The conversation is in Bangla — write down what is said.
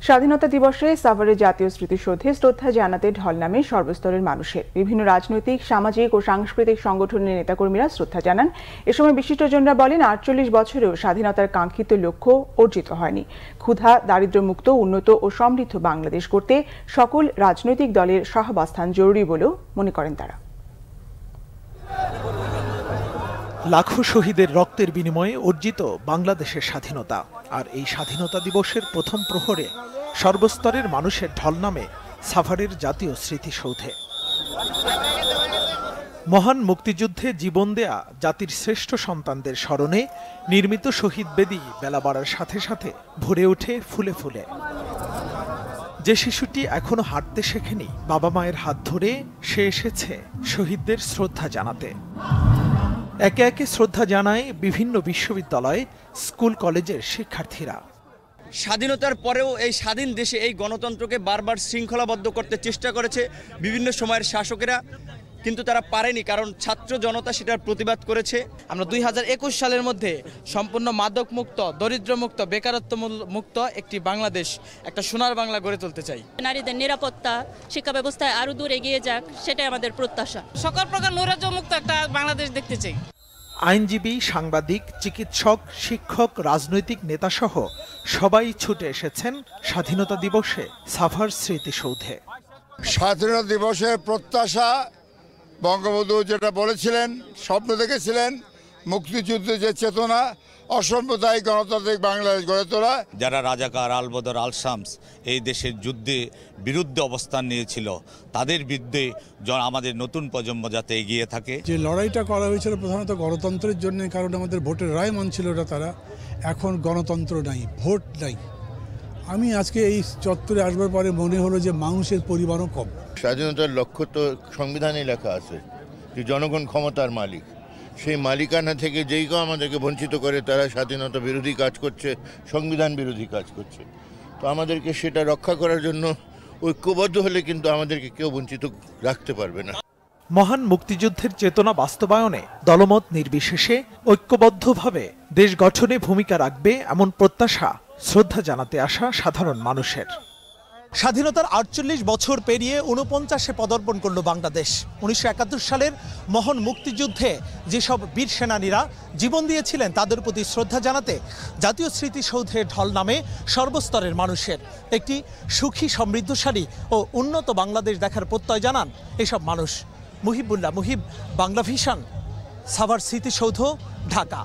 স্বাধীনতা দিবসে সাভারের জাতীয় স্মৃতিসৌধে শ্রদ্ধা জানাতে ঢল নামে সর্বস্তরের মানুষের। বিভিন্ন রাজনৈতিক, সামাজিক ও সাংস্কৃতিক সংগঠনের নেতাকর্মীরা শ্রদ্ধা জানান। এ সময় বিশিষ্টজনরা বলেন, ৪৮ বছরেও স্বাধীনতার কাঙ্ক্ষিত লক্ষ্য অর্জিত হয়নি। ক্ষুধা, দারিদ্র্যমুক্ত, উন্নত ও সমৃদ্ধ বাংলাদেশ করতে সকল রাজনৈতিক দলের সহাবস্থান জরুরি বলেও মনে করেন তারা। লাখো শহীদের রক্তের বিনিময়ে অর্জিত বাংলাদেশের স্বাধীনতা, আর এই স্বাধীনতা দিবসের প্রথম প্রহরে সর্বস্তরের মানুষের ঢল নামে সাভারের জাতীয় স্মৃতিসৌধে। মহান মুক্তিযুদ্ধে জীবন দেয়া জাতির শ্রেষ্ঠ সন্তানদের স্মরণে নির্মিত শহীদ বেদি বেলা বাড়ার সাথে সাথে ভরে ওঠে ফুলে ফুলে। যে শিশুটি এখনো হাঁটতে শেখেনি, বাবা মায়ের হাত ধরে সে এসেছে শহীদদের শ্রদ্ধা জানাতে। একে একে শ্রদ্ধা জানায় বিভিন্ন বিশ্ববিদ্যালয়, স্কুল কলেজের শিক্ষার্থীরা। স্বাধীনতার পরেও এই স্বাধীন দেশে এই গণতন্ত্রকে বারবার শৃঙ্খলাবদ্ধ করতে চেষ্টা করেছে বিভিন্ন সময়ের শাসকেরা, কিন্তু তারা পারেনি, কারণ ছাত্র জনতা সেটার প্রতিবাদ করেছে। আমরা 2021 সালের মধ্যে সম্পূর্ণ মাদক মুক্ত, দরিদ্র মুক্ত, বেকারত্ব মুক্ত একটি বাংলাদেশ, একটা সোনার বাংলা গড়ে তুলতে চাই। নারীদের নিরাপত্তা, শিক্ষা ব্যবস্থায় আরো দূর এগিয়ে যাক, সেটাই আমাদের প্রত্যাশা। সকল প্রকার নৈরাজ্য মুক্ত একটা বাংলাদেশ দেখতে চাই। আইনজীবী, সাংবাদিক, চিকিৎসক, শিক্ষক, রাজনৈতিক নেতাসহ সবাই ছুটে এসেছেন স্বাধীনতা দিবসে সাভার স্মৃতিসৌধে। স্বাধীনতা দিবসের প্রত্যাশা, বঙ্গবন্ধু যেটা বলেছিলেন, স্বপ্ন দেখেছিলেন, মুক্তিযুদ্ধের যে চেতনা, অসাম্প্রদায়িক গণতান্ত্রিক বাংলাদেশ গড়ে তোলা। যারা রাজাকার, আলবদর, আল শামস এই দেশের যুদ্ধে বিরুদ্ধে অবস্থান নিয়েছিল, তাদের বিরুদ্ধে আমাদের নতুন প্রজন্ম যাতে এগিয়ে থাকে। যে লড়াইটা করা হয়েছিল প্রধানত গণতন্ত্রের জন্য, কারণ আমাদের ভোটের রায় মানছিল না তারা। এখন গণতন্ত্র নাই, ভোট নাই। আমি আজকে এই চত্বরে আসবার পরে মনে হলো যে মানুষের পরিমাণও কম। স্বাধীনতার লক্ষ্য তো সংবিধানে লেখা আছে যে জনগণ ক্ষমতার মালিক। সেই মালিকানা থেকে যেই কেউ আমাদেরকে বঞ্চিত করে, তারা স্বাধীনতা বিরোধী কাজ করছে, সংবিধান বিরোধী কাজ করছে। তো আমাদেরকে সেটা রক্ষা করার জন্য ঐক্যবদ্ধ হলে কিন্তু আমাদেরকে কেউ বঞ্চিত রাখতে পারবে না। মহান মুক্তিযুদ্ধের চেতনা বাস্তবায়নে দলমত নির্বিশেষে ঐক্যবদ্ধভাবে দেশ গঠনে ভূমিকা রাখবে, এমন প্রত্যাশা শ্রদ্ধা জানাতে আসা সাধারণ মানুষের। স্বাধীনতার ৪৮ বছর পেরিয়ে ৪৯-এ পদার্পণ করল বাংলাদেশ। ১৯৭১ সালের মহান মুক্তিযুদ্ধে যেসব বীর সেনানীরা জীবন দিয়েছিলেন, তাদের প্রতি শ্রদ্ধা জানাতে জাতীয় স্মৃতিসৌধে ঢল নামে সর্বস্তরের মানুষের। একটি সুখী, সমৃদ্ধশালী ও উন্নত বাংলাদেশ দেখার প্রত্যয় জানান এসব মানুষ। মুহিবুল্লাহ মুহিব, বাংলা ভিশন, সাভার স্মৃতিসৌধ, ঢাকা।